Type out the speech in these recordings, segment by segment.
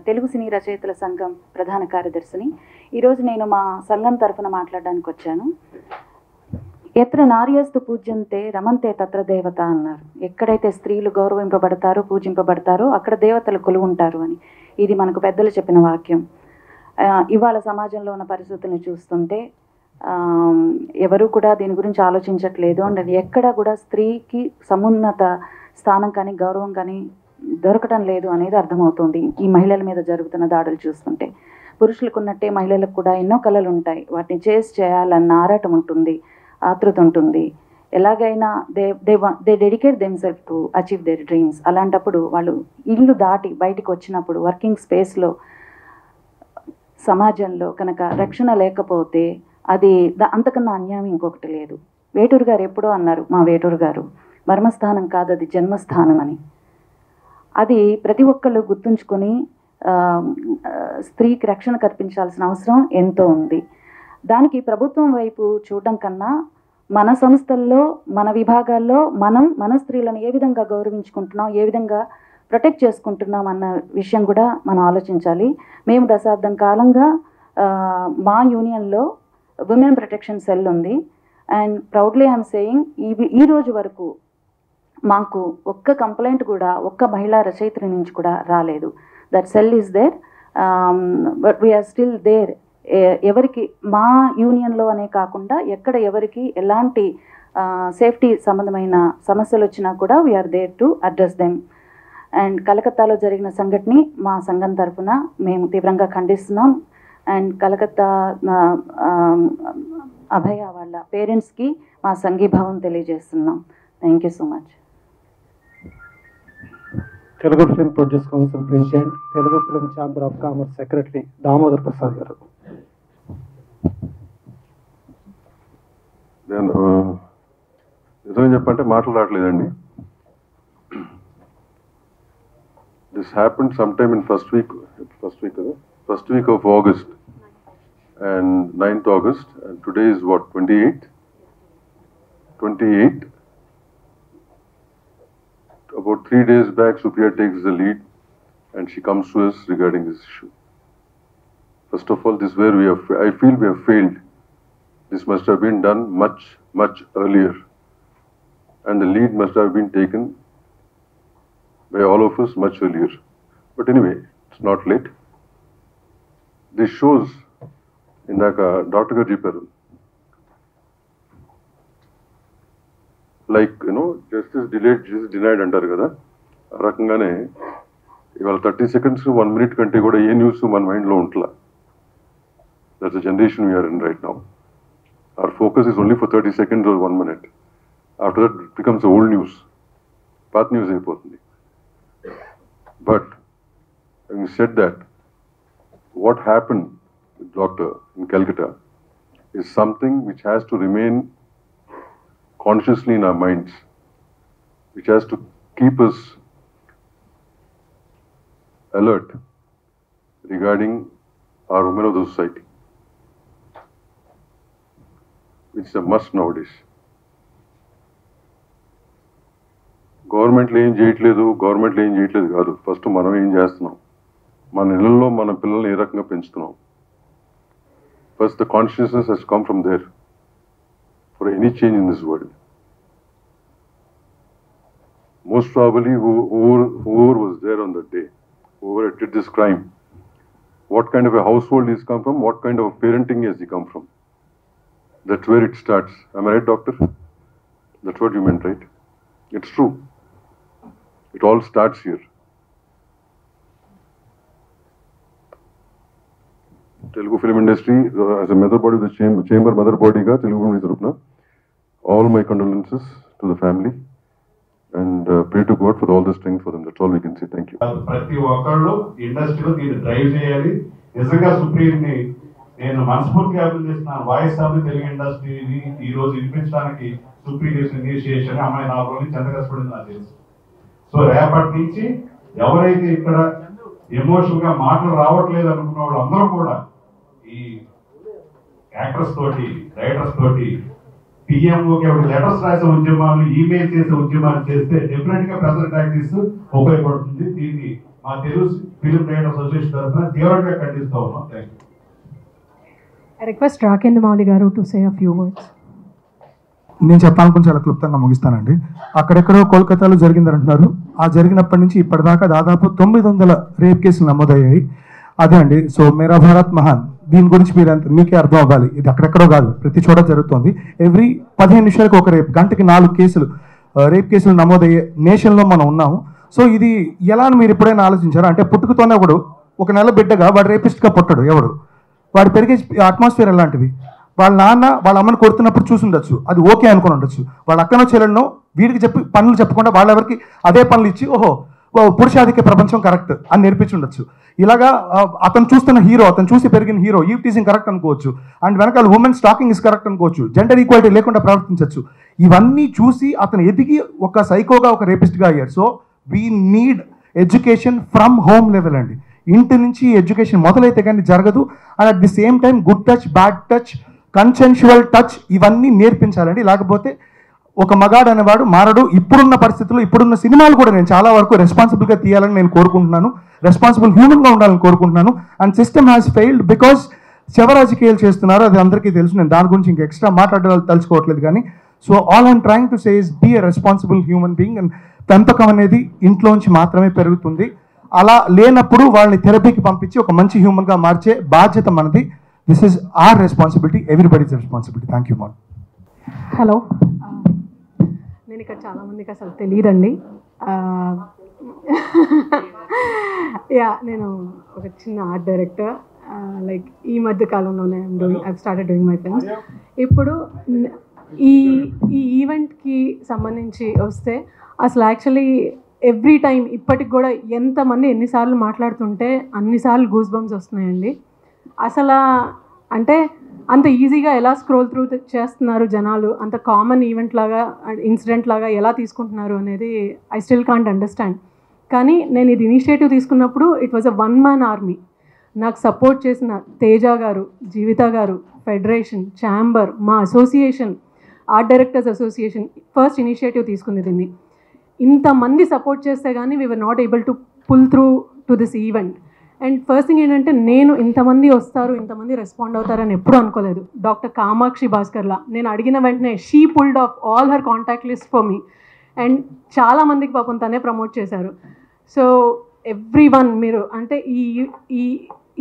తెలుగు సినీ రచయితల సంఘం ప్రధాన కార్యదర్శిని. ఈరోజు నేను మా సంఘం తరఫున మాట్లాడడానికి వచ్చాను. ఎత్ర నార్యస్తు పూజ్యంతే రమంతే తత్ర దేవత అన్నారు. ఎక్కడైతే స్త్రీలు గౌరవింపబడతారో పూజింపబడతారో అక్కడ దేవతలు కొలువుంటారు అని. ఇది మనకు పెద్దలు చెప్పిన వాక్యం. ఇవాళ సమాజంలో ఉన్న పరిస్థితులను చూస్తుంటే ఎవరు కూడా దీని గురించి ఆలోచించట్లేదు. అండ్ ఎక్కడ కూడా స్త్రీకి సమున్నత స్థానం కానీ గౌరవం కానీ దొరకటం లేదు అనేది అర్థమవుతుంది ఈ మహిళల మీద జరుగుతున్న దాడులు చూస్తుంటే. పురుషులకు ఉన్నట్టే మహిళలకు కూడా ఎన్నో కళలు ఉంటాయి. వాటిని చేయాలన్న ఆరాటం ఉంటుంది, ఆతృత ఉంటుంది. ఎలాగైనా they dedicate themself to achieve there dreams. అలాంటప్పుడు వాళ్ళు ఇల్లు దాటి బయటికి వచ్చినప్పుడు వర్కింగ్ స్పేస్లో సమాజంలో కనుక రక్షణ లేకపోతే అది అంతకన్నా అన్యాయం ఇంకొకటి లేదు. వేటూరు గారు ఎప్పుడో అన్నారు, మా వేటూరు గారు, మర్మస్థానం కాదు అది జన్మస్థానం అని. అది ప్రతి ఒక్కళ్ళు గుర్తుంచుకొని స్త్రీకి రక్షణ కల్పించాల్సిన అవసరం ఎంతో ఉంది. దానికి ప్రభుత్వం వైపు చూడడం కన్నా మన సంస్థల్లో మన విభాగాల్లో మన స్త్రీలను ఏ విధంగా గౌరవించుకుంటున్నాం, ఏ విధంగా ప్రొటెక్ట్ చేసుకుంటున్నాం అన్న విషయం కూడా మనం ఆలోచించాలి. మేము దశాబ్దం కాలంగా మా యూనియన్లో విమెన్ ప్రొటెక్షన్ సెల్ ఉంది. అండ్ ప్రౌడ్లీ ఐఎమ్ సేయింగ్ ఈ రోజు వరకు మాకు ఒక్క కంప్లైంట్ కూడా ఒక్క మహిళా రచయిత్రి నుంచి కూడా రాలేదు. That cell is there, but we're still there. ఎవరికి మా యూనియన్లో అనే కాకుండా ఎక్కడ ఎవరికి ఎలాంటి సేఫ్టీ సంబంధమైన సమస్యలు వచ్చినా కూడా we're there to address them. And కలకత్తాలో జరిగిన సంఘటనని మా సంఘం తరఫున మేము తీవ్రంగా ఖండిస్తున్నాం. అండ్ కలకత్తా అభయ వాళ్ళ పేరెంట్స్కి మా సంఘీభావం తెలియజేస్తున్నాం. Thank you so much. Telugu film produce council president, Telugu film chamber of commerce secretary Damodar Prasad గారు. నేను నిజంగా చెప్పంటే మాటలు రావట్లేదండి. This happened some time in first week off August and 9th August, and today is what, 28. About 3 days back, Supriya takes the lead and she comes to us regarding this issue. First of all, this is where I feel we have failed. This must have been done much earlier, and the lead must have been taken by all of us much earlier. But anyway, it's not late. This shows, ఇందాక doctor గారు చెప్పారు, like justice denied అంటారు కదా, ఆ రకంగానే ఇవాళ 30 seconds 1 minute కంటే కూడా ఏ న్యూస్ మన మైండ్లో ఉంటలా. That's the generation we're in right now. Our focus is only for 30 seconds or 1 minute. After that it becomes old news, పాత న్యూస్ అయిపోతుంది. But having said that, what happened with Doctor in Calcutta is something which has to remain consciously in our minds, which has to keep us alert regarding our women of the society. It's a must nowadays. గవర్నమెంట్లో ఏం చేయట్లేదు కాదు, first మనం ఏం చేస్తున్నాం, మన ఇళ్ళల్లో మన పిల్లల్ని ఏ రకంగా పెంచుతున్నాం. First, the consciousness has come from there for any change in this world. Most probably, whoever was there on that day, whoever did this crime, what kind of a household he's come from, what kind of parenting has he come from. That's where it starts. Am I right, doctor? That's what you meant, right? It's true. It all starts here. Telugu film industry, as a mother body of the chamber mother body ga Telugu film tarafuna all my condolences to the family, and pray to God for all the strength for them. That's all we can say. Thank you. ప్రతి ఒక్కళ్ళు ఇండస్ట్రీలో దీన్ని drive చేయాలి. నిజంగా సుప్రీంని నేను మనస్ఫూర్తిగా అభినందిస్తున్నాను. Voice of the Telugu ఇండస్ట్రీని ఈ రోజు వినిపించడానికి సుప్రీం ఇనిషియేషన్ అమ్మాయి 4 రోజులు ఎంత కష్టపడింది నాకు తెలుసు. సో రేపటి నుంచి ఎవరైతే ఇక్కడ ఎమోషనల్ గా మాటలు రావట్లేదు అనుకున్న వాళ్ళు అందరూ కూడా ఈ యాక్టర్స్ తోటి, రైటర్స్ తోటి, పిఎంఓకి లెటర్స్ రాసే ఉద్యమాలు, ఈమెయిల్ చేసే ఉద్యమాలు చేస్తే డెఫినెట్ గా ప్రెజర్ టాక్టిక్స్ ఉపయోగపడుతుంది. దీన్ని మా తెలుగు ఫిల్మ్ రైటర్ అసోసియేషన్ తరఫున తీవ్రంగా ఖండిస్తూ ఉన్నాం. Thank you. I request Rakendamauli garu to say a few words. నేను చెప్పాలనుకుని చాలా క్లుప్తంగా ముగిస్తానండి. అక్కడెక్కడో కోల్కతాలో జరిగిందని అంటున్నారు. ఆ జరిగినప్పటి నుంచి ఇప్పటిదాకా దాదాపు 900 రేప్ కేసులు నమోదయ్యాయి. అదే అండి. సో మేరా భారత్ మహాన్, దీని గురించి మీకే అర్థం అవ్వాలి. ఇది అక్కడెక్కడో కాదు, ప్రతి చోట జరుగుతుంది. ఎవ్రీ 15 నిమిషాలకు ఒక రేప్, గంటకి 4 కేసులు రేప్ కేసులు నమోదయ్యే నేషన్లో మనం ఉన్నాము. సో ఇది ఎలా అని మీరు ఎప్పుడైనా ఆలోచించారా? అంటే పుట్టుకతోనే ఒక నెల బిడ్డగా వాడు రేపిస్ట్గా పుట్టాడు. ఎవడు వాడు పెరిగే అట్మాస్ఫియర్ ఎలాంటిది? వాళ్ళ నాన్న వాళ్ళ అమ్మని కొడుతున్నప్పుడు చూసి ఉండొచ్చు, అది ఓకే అనుకుని ఉండొచ్చు. వాళ్ళ అక్కనో చెల్లెన్నో వీడికి చెప్పి పనులు చెప్పకుండా వాళ్ళెవరికి అదే పనులు ఇచ్చి ఓహో పురుషాధిక ప్రపంచం కరెక్ట్ అని నేర్పించి ఉండొచ్చు. ఇలాగా అతను చూస్తున్న హీరో, అతను చూసి పెరిగిన హీరో ఈవ్ టీజింగ్ కరెక్ట్ అనుకోవచ్చు, అండ్ వెనకాల ఉమెన్ స్టాకింగ్ ఇస్ కరెక్ట్ అనుకోవచ్చు, జెండర్ ఈక్వాలిటీ లేకుండా ప్రవర్తించవచ్చు. ఇవన్నీ చూసి అతను ఎదిగి ఒక సైకోగా, ఒక రేపిస్ట్గా అయ్యాడు. So we need education from home level అండి. ఇంటి నుంచి ఎడ్యుకేషన్ మొదలైతే కానీ జరగదు. And at the same time good touch, bad touch, consensual touch ఇవన్నీ నేర్పించాలండి. లేకపోతే ఒక మగాడు అనేవాడు మారడు. ఇప్పుడున్న పరిస్థితుల్లో, ఇప్పుడున్న సినిమాలు కూడా నేను చాలా వరకు రెస్పాన్సిబుల్గా తీయాలని నేను కోరుకుంటున్నాను, రెస్పాన్సిబుల్ హ్యూమన్గా ఉండాలని కోరుకుంటున్నాను. And system has failed because శవరాజకీయాలు చేస్తున్నారు, అది అందరికీ తెలుసు. నేను దాని గురించి ఇంకా ఎక్స్ట్రా మాట్లాడాలి తలుచుకోవట్లేదు. కానీ so all I'm trying to say is be a responsible human being. And పెంపకం అనేది ఇంట్లోంచి మాత్రమే పెరుగుతుంది. అలా లేనప్పుడు వాళ్ళని థెరపీకి పంపించి ఒక మంచి హ్యూమన్గా మార్చే బాధ్యత మనది. This is our responsibility, everybody's responsibility. Thank you ma'am. Hello, నేను ఇక్కడ చాలామందికి అసలు తెలియదండి. నేను ఒక చిన్న ఆర్ట్ డైరెక్టర్. లైక్ ఈ మధ్య కాలంలోనే I started doing my films. ఇప్పుడు ఈ ఈవెంట్కి సంబంధించి వస్తే అసలు యాక్చువల్లీ ఎవ్రీ టైం ఇప్పటికి కూడా ఎంతమంది ఎన్నిసార్లు మాట్లాడుతుంటే అన్నిసార్లు గూస్ బంప్స్ వస్తున్నాయండి. అసలు అంటే అంత ఈజీగా ఎలా స్క్రోల్ త్రూ చేస్తున్నారు జనాలు, అంత కామన్ ఈవెంట్ లాగా, ఇన్సిడెంట్ లాగా ఎలా తీసుకుంటున్నారు అనేది ఐ స్టిల్ కాంట్ అండర్స్టాండ్. కానీ నేను ఇది ఇనిషియేటివ్ తీసుకున్నప్పుడు it was a 1-man army. నాకు సపోర్ట్ చేసిన తేజ గారు, జీవిత గారు, federation, chamber, MAA association, art directors association first initiative తీసుకుంది దీన్ని. ఇంతమంది సపోర్ట్ చేస్తే కానీ we were not able to pull through to this event. And first thing ఏంటంటే, నేను ఇంతమంది వస్తారు, ఇంతమంది రెస్పాండ్ అవుతారని ఎప్పుడూ అనుకోలేదు. డాక్టర్ కామాక్షి భాస్కర్లా నేను అడిగిన వెంటనే she pulled off all her contact list for me. And చాలామందికి పాపం తనే ప్రమోట్ చేశారు. సో ఎవ్రీ వన్, మీరు అంటే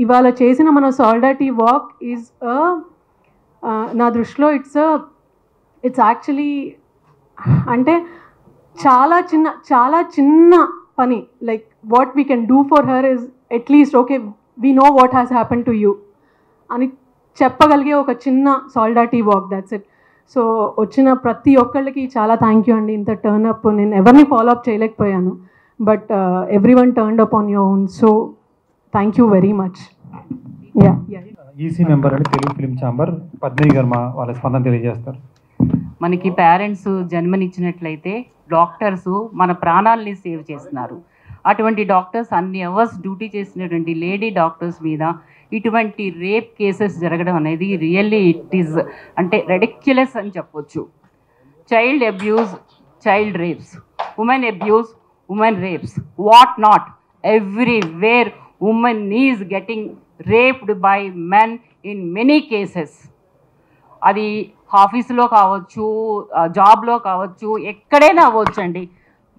ఇవాళ చేసిన మన సాలిడారిటీ వాక్ ఈజ్ నా దృష్టిలో ఇట్స్ యాక్చువల్లీ అంటే చాలా చిన్న పని. Like what we can do for her is at least okay we know what has happen to you అని చెప్పగలిగే ఒక చిన్న solidarity walk, that's it. So వచ్చిన ప్రతి ఒక్కళ్ళకి చాలా థ్యాంక్ యూ అండి. ఇంత టర్న్ అప్ నేను ఎవరిని ఫాలో అప్ చేయలేకపోయాను, but every one turned up on your own. So thank you very much. EC member అని తెలుగు ఫిలిం ఛాంబర్ పద్మయ్య గారు వాళ్ళ స్పందన తెలియజేస్తారు. మనకి పేరెంట్స్ జన్మనిచ్చినట్లయితే డాక్టర్స్ మన ప్రాణాలని సేవ్ చేస్తున్నారు. అటువంటి డాక్టర్స్ అన్ని అవర్స్ డ్యూటీ చేసినటువంటి లేడీ డాక్టర్స్ మీద ఇటువంటి రేప్ కేసెస్ జరగడం అనేది రియల్లీ ఇట్ ఈజ్ అంటే రెడిక్యులస్ అని చెప్పొచ్చు. Child abuse, child rapes, women abuse, women rapes, what not, everywhere women is getting raped by men in many cases. అది ఆఫీసులో కావచ్చు, జాబ్లో కావచ్చు, ఎక్కడైనా అవ్వచ్చు అండి.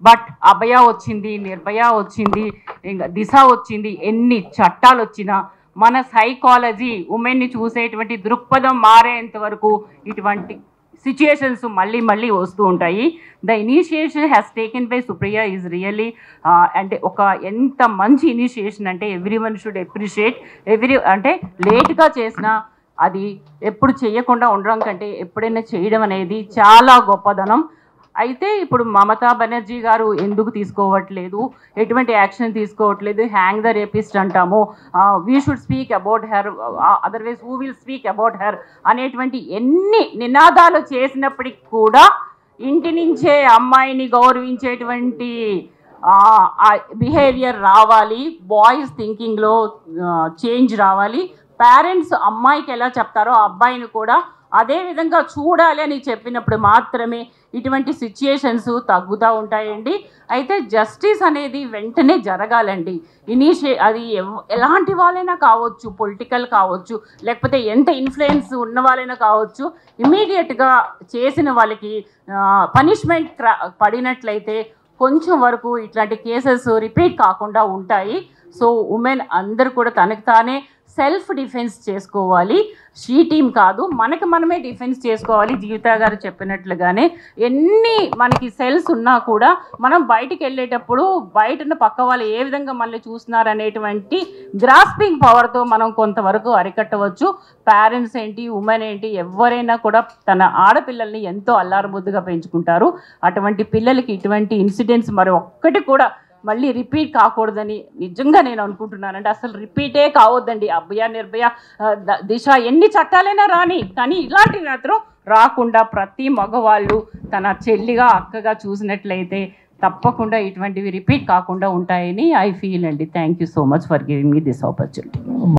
బట్ అభయ వచ్చింది, నిర్భయ వచ్చింది, ఇంకా దిశ వచ్చింది, ఎన్ని చట్టాలు వచ్చినా మన సైకాలజీ, ఉమెన్ని చూసేటువంటి దృక్పథం మారేంత వరకు ఇటువంటి సిచ్యుయేషన్స్ మళ్ళీ వస్తూ ఉంటాయి. The initiation has taken by Supriya is really అంటే ఒక ఎంత మంచి ఇనిషియేషన్ అంటే ఎవ్రీ వన్ షుడ్ అప్రిషియేట్. అంటే లేట్గా చేసినా అది ఎప్పుడు చేయకుండా ఉండడం కంటే ఎప్పుడైనా చేయడం అనేది చాలా గొప్పదనం. అయితే ఇప్పుడు మమతా బెనర్జీ గారు ఎందుకు తీసుకోవట్లేదు, ఎటువంటి యాక్షన్ తీసుకోవట్లేదు, హ్యాంగ్ ద రేపిస్ట్ అంటాము, we should speak about her, otherwise who will speak about her అనేటువంటి ఎన్ని నినాదాలు చేసినప్పటికి కూడా ఇంటి నుంచే అమ్మాయిని గౌరవించేటువంటి బిహేవియర్ రావాలి, బాయ్స్ థింకింగ్లో చేంజ్ రావాలి. పేరెంట్స్ అమ్మాయికి ఎలా చెప్తారో అబ్బాయిని కూడా అదే విధంగా చూడాలి అని చెప్పినప్పుడు మాత్రమే ఇటువంటి సిచ్యుయేషన్స్ తగ్గుతూ ఉంటాయండి. అయితే జస్టిస్ అనేది వెంటనే జరగాలండి. అది ఎలాంటి వాళ్ళైనా కావచ్చు, పొలిటికల్ కావచ్చు, లేకపోతే ఎంత ఇన్ఫ్లుయెన్స్ ఉన్న వాళ్ళైనా కావచ్చు, ఇమీడియట్గా చేసిన వాళ్ళకి పనిష్మెంట్ పడినట్లయితే కొంచెం వరకు ఇట్లాంటి కేసెస్ రిపీట్ కాకుండా ఉంటాయి. సో ఉమెన్ అందరూ కూడా తనకు తానే సెల్ఫ్ డిఫెన్స్ చేసుకోవాలి. షీ టీమ్ కాదు, మనకి మనమే డిఫెన్స్ చేసుకోవాలి. జీవిత గారు చెప్పినట్లుగానే ఎన్ని మనకి సెల్స్ ఉన్నా కూడా మనం బయటికి వెళ్ళేటప్పుడు బయటను పక్క వాళ్ళు ఏ విధంగా మనల్ని చూస్తున్నారు అనేటువంటి గ్రాస్పింగ్ పవర్తో మనం కొంతవరకు అరికట్టవచ్చు. పేరెంట్స్ ఏంటి, ఉమెన్ ఏంటి, ఎవరైనా కూడా తన ఆడపిల్లల్ని ఎంతో అల్లారుముద్దుగా పెంచుకుంటారు. అటువంటి పిల్లలకి ఇటువంటి ఇన్సిడెంట్స్ మరి ఒక్కటి కూడా మళ్ళీ రిపీట్ కాకూడదని నిజంగా నేను అనుకుంటున్నానండి. అసలు రిపీటే కావద్దండి. అభయ, నిర్భయ, దిశ ఎన్ని చట్టాలైనా రాని, కానీ ఇలాంటివి మాత్రం రాకుండా ప్రతి మగవాళ్ళు తన చెల్లిగా అక్కగా చూసినట్లయితే తప్పకుండా ఇటువంటివి రిపీట్ కాకుండా ఉంటాయని ఐ ఫీల్ అండి. Thank you so much for giving me this opportunity.